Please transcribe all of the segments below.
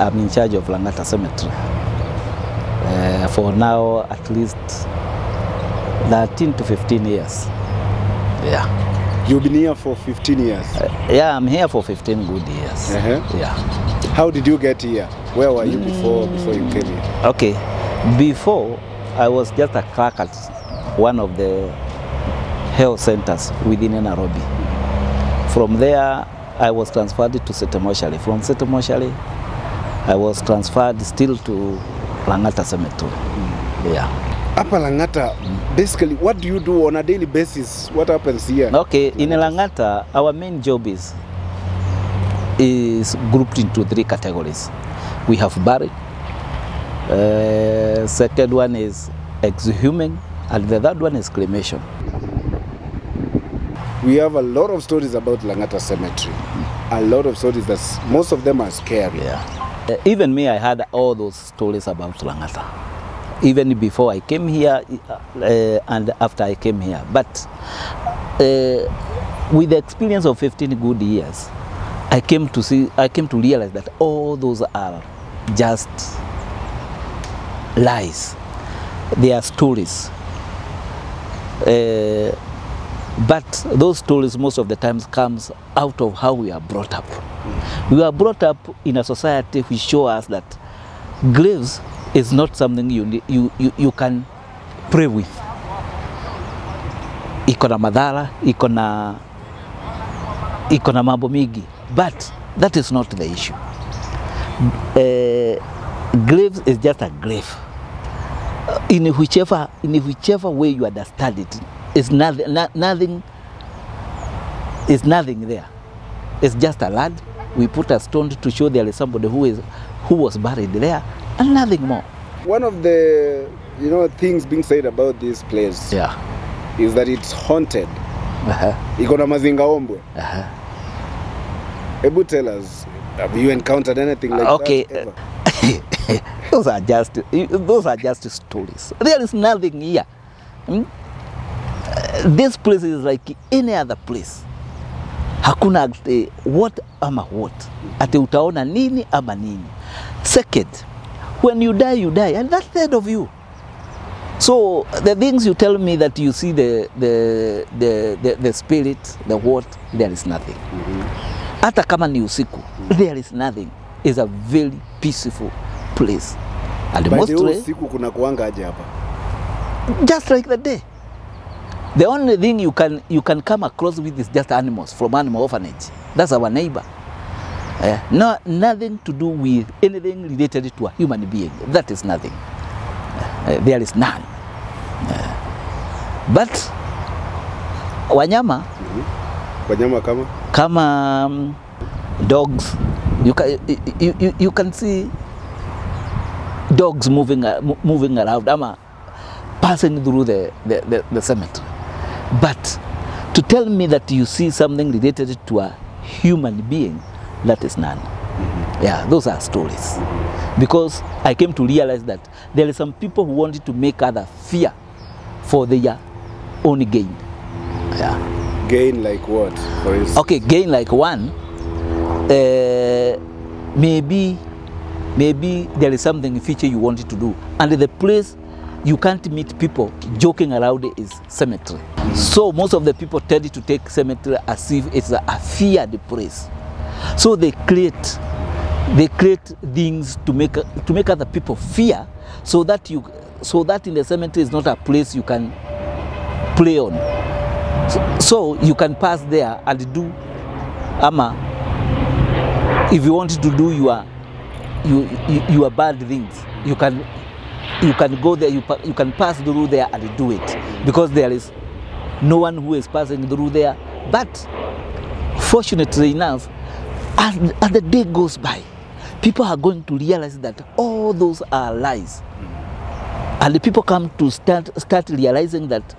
I'm in charge of Langata Cemetery. For now, at least 13 to 15 years. Yeah. You've been here for 15 years? Yeah, I'm here for 15 good years. Yeah. How did you get here? Where were you before you came here? Okay. Before, I was just a clerk at one of the health centers within Nairobi. From there, I was transferred to City Mortuary. From City Mortuary, I was transferred still to Langata Cemetery. Yeah. Upper Langata, basically, what do you do on a daily basis? What happens here? Okay, in Langata, our main job is grouped into 3 categories. We have burial, second one is exhuming, and the third one is cremation. We have a lot of stories about Langata Cemetery. A lot of stories that most of them are scary. Yeah. Even me, I had all those stories about Langata. Even before I came here and after I came here. But with the experience of 15 good years, I came to realize that all those are just lies. They are stories. But those stories most of the times comes out of how we are brought up. We are brought up in a society which shows us that graves is not something you can pray with. Iko na madhara, iko na mambo mingi, but that is not the issue. Graves is just a grave. In whichever way you understand it, is nothing there. It's just a lad. We put a stone to show there is somebody who was buried there, and nothing more. One of the things being said about this place, is that it's haunted. Iko na mazinga ombwe. Ebu tell us, have you encountered anything like that? Okay. Those are just stories. There is nothing here. This place is like any other place. Hakuna what ama what. Ate utaona nini ama nini. Second, when you die, and that's the end of you. So the things you tell me that you see the spirit, the what, there is nothing. Hata kama ni usiku, there is nothing. It's a very peaceful place. And mostly, usiku kuna kuanga aje hapa? Just like the day. The only thing you can come across with is just animals from animal orphanage. That's our neighbor. No, nothing to do with anything related to a human being. That is nothing. There is none. But wanyama, wanyama kama dogs, you can see dogs moving around, ama passing through the cemetery. But to tell me that you see something related to a human being, that is none. Yeah, those are stories. Because I came to realize that there are some people who wanted to make others fear for their own gain. Yeah. Gain like what, for instance? Okay, gain like one. Maybe there is something in future you wanted to do, and the place you can't meet people joking around is cemetery. So most of the people tend to take cemetery as if it's a feared place. So they create things to make other people fear, so that in the cemetery is not a place you can play on. So you can pass there and do if you wanted to do your bad things, you can go there, you can pass through there and do it, because there is no one who is passing through there. But fortunately enough, as the day goes by, people are going to realize that all those are lies. And the people come to start realizing that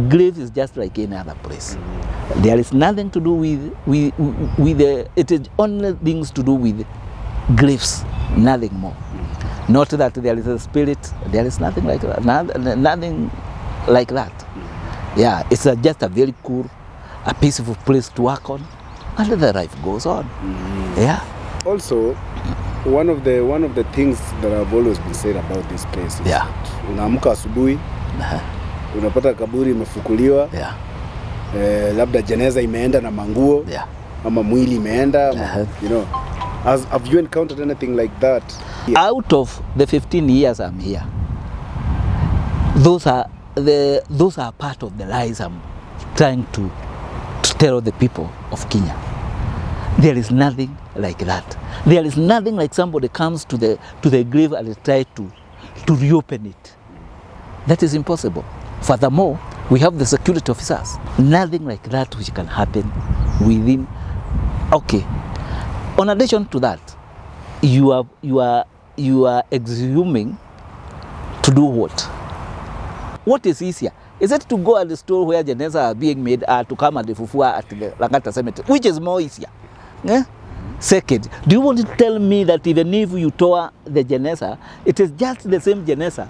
grave is just like any other place. There is nothing to do with it is only things to do with graves, nothing more. Not that there is a spirit, there is nothing like that, nothing like that. Yeah, it's just a very cool, a peaceful place to work on, and the life goes on. Yeah. Also, One of the things that have always been said about this place is unaamka asubuhi, unapata kaburi imefukuliwa, labda jeneza imeenda na manguo, ama mwili imeenda, you know. Have you encountered anything like that? Out of the 15 years I'm here, those are part of the lies I'm trying to tell the people of Kenya. There is nothing like that. There is nothing like somebody comes to the grave and try to reopen it. That is impossible. Furthermore, we have the security officers. Nothing like that which can happen within. Okay. In addition to that, you are exhuming to do what? What is easier? Is it to go at the store where jeneza are being made, to come and fufua at the Langata cemetery, which is more easier? Yeah? Second, do you want to tell me that even if you tour the jeneza, it is just the same jeneza,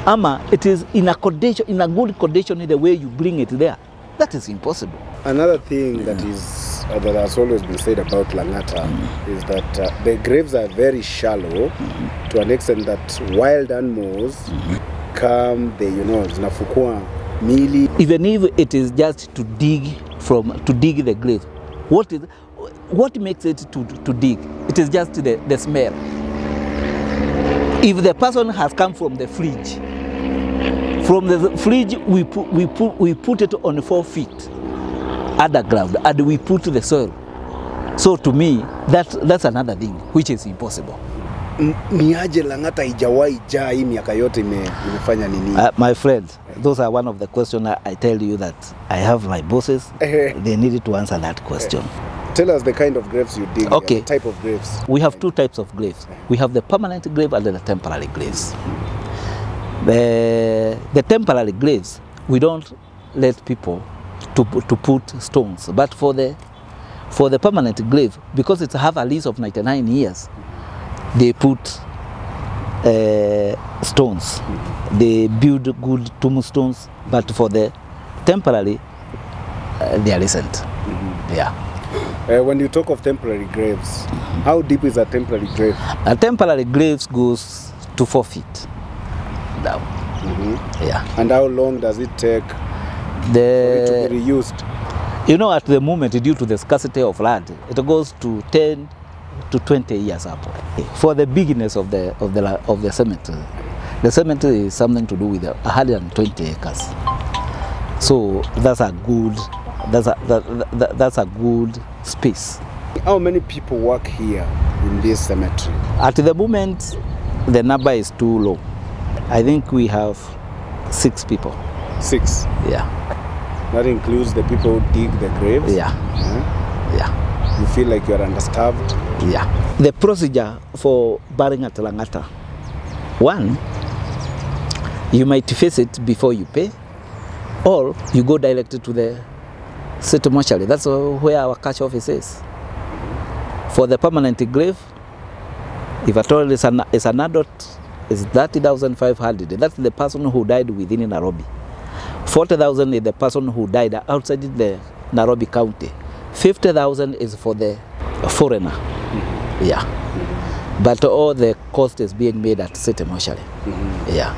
ama it is in a condition, in a good condition in the way you bring it there? That is impossible. Another thing that has always been said about Langata is that the graves are very shallow to an extent that wild animals come, they, you know, zinafukua mili. Even if it is just to dig the grave, what makes it to dig? It is just the smell. If the person has come from the fridge, we put it on 4 feet underground and we put the soil. So to me, that's another thing which is impossible. Niaje Langata ijawahi jaa hii miaka yote imefanya nini? My friend, those are one of the questions I tell you that I have my bosses. They needed to answer that question. Tell us the kind of graves you dig. Okay. The type of graves. We have 2 types of graves. We have the permanent grave and the temporary graves. The temporary graves, we don't let people to put stones, but for the permanent grave, because it's have a lease of 99 years, they put stones. They build good tombstones, but for the temporary, there isn't. Yeah. When you talk of temporary graves, how deep is a temporary grave? A temporary grave goes to 4 feet down. Yeah. And how long does it take for it to be reused? You know, at the moment, due to the scarcity of land, it goes to 10 to 20 years up. For the bigness of the cemetery, the cemetery is something to do with 120 acres. So that's a good space. How many people work here in this cemetery? At the moment, the number is too low. I think we have 6 people. 6? Yeah. That includes the people who dig the graves? Yeah. Yeah. You feel like you are understaffed? Yeah. The procedure for burying at Langata, 1, you might face it before you pay, or you go directly to the city mortuary. That's where our cash office is. For the permanent grave, if at all is an adult, it's 30,500. That's the person who died within Nairobi. 40,000 is the person who died outside the Nairobi County. 50,000 is for the foreigner. Yeah. But all the cost is being made at city mortuary. Yeah.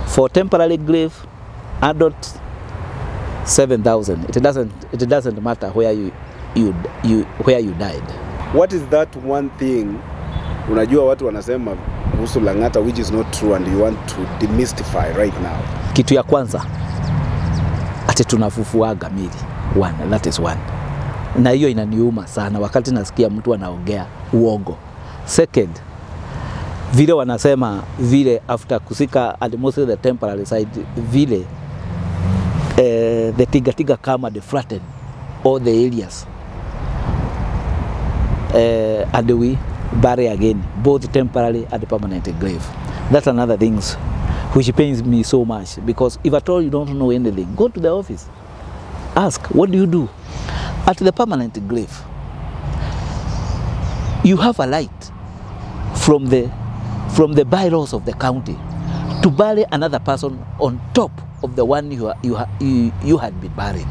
For temporary grave, adult, 7,000. It doesn't matter where you died. What is that one thing unajua watu wanasema kuhusu Langata which is not true and you want to demystify right now? Kitu ya kwanza, ati tunafufuaga mili. 1, that is 1. Na hiyo inaniuma sana wakati nasikia mtu anaongea uongo. Second, vile wanasema vile after kusika at mostly the temporary side, vile the tiga come and flatten all the areas. And we bury again, both temporary and permanent grave. That's another thing which pains me so much, because if at all you don't know anything, go to the office. Ask, what do you do? At the permanent grave, you have a right from the bylaws of the county to bury another person on top of the one you had been buried.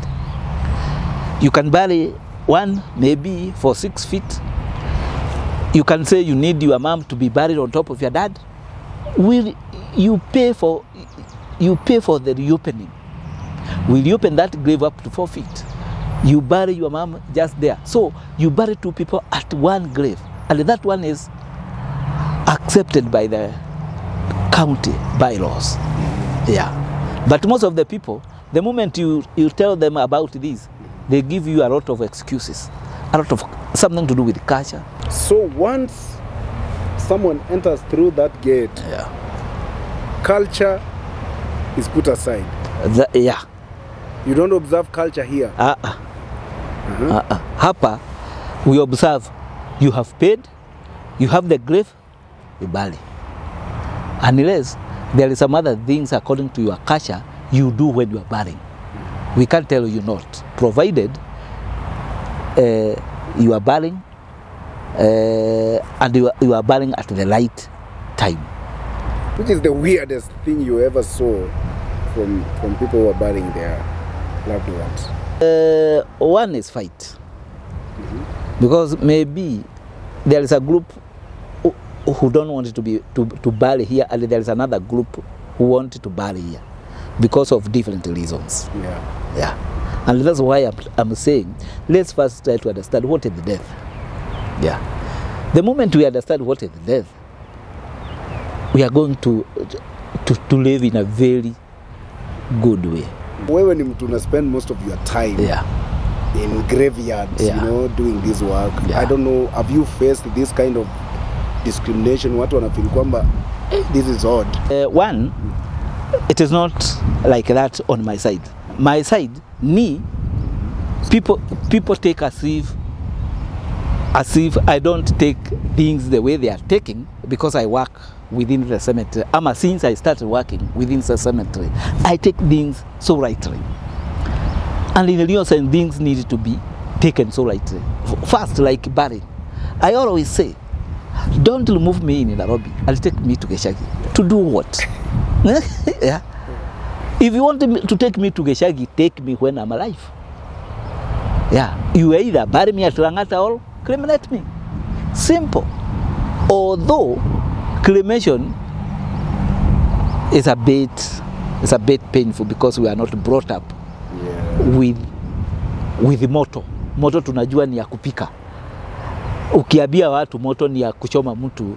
You can bury one maybe for 6 feet. You can say you need your mom to be buried on top of your dad. Will you pay for the reopening? Will you open that grave up to 4 feet? You bury your mom just there. So you bury 2 people at one grave, and that one is accepted by the county bylaws. Yeah. But most of the people, the moment you tell them about this, they give you a lot of excuses, a lot of something to do with culture. So once someone enters through that gate, culture is put aside. Yeah. You don't observe culture here. Hapa, we observe. You have paid, you have the grave, you bury. Unless there is some other things according to your culture you do when you are burying. We can't tell you not, provided you are burying and you are burying at the right time. Which is the weirdest thing you ever saw from people who are burying their loved ones? One is fight. Because maybe there is a group who don't want it to bury here, and there is another group who want to bury here because of different reasons. Yeah. And that's why I'm saying, let's first try to understand what is the death. Yeah. The moment we understand what is the death, we are going to live in a very good way. Wewe ni mtu una spend most of your time in graveyards, you know, doing this work. I don't know, have you faced this kind of discrimination? Watu wanafeel kwamba this is odd. One, it is not like that on my side. My side, people take as if I don't take things the way they are taking, because I work within the cemetery. Since I started working within the cemetery, I take things so lightly. And in the real sense, things need to be taken so lightly. First, like burying. I always say, don't remove me in Nairobi. I'll take me to Geshagi. To do what? Yeah. If you want to take me to Geshagi, take me when I'm alive. Yeah. You either bury me at Langata or cremate me. Simple. Although cremation is a bit painful because we are not brought up with moto. Moto tunajua ni ya kupika. Ukiambia watu moto ni ya kuchoma mtu,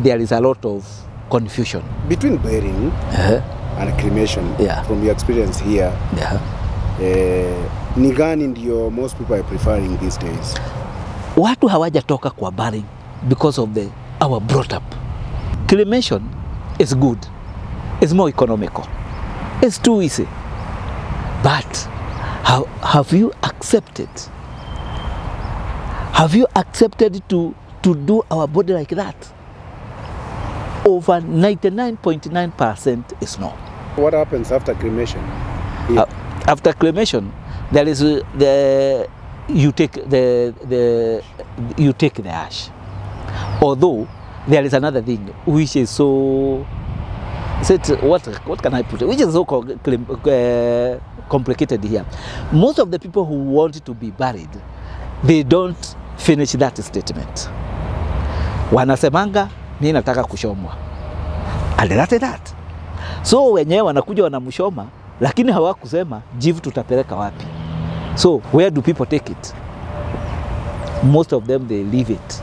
there is a lot of confusion. Between burying and cremation, from your experience here, ni gani ndio most people are preferring these days? Watu hawajatoka kwa burying because of our brought up. Cremation is good. It's more economical. It's too easy. But have you accepted? Have you accepted to do our body like that? Over 99.9% is no. What happens after cremation? After cremation, there is you take the ash. Although there is another thing which is so what can I put it? Which is so complicated here. Most of the people who want to be buried, they don't finish that statement. Wanasemanga mimi nataka kushomwa. And that's that. So wenyewe wanakuja wanamshoma, lakini hawakusema jivu tutapeleka wapi. So where do people take it? Most of them they leave it.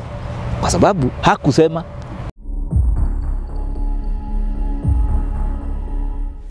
Kwa sababu hakusema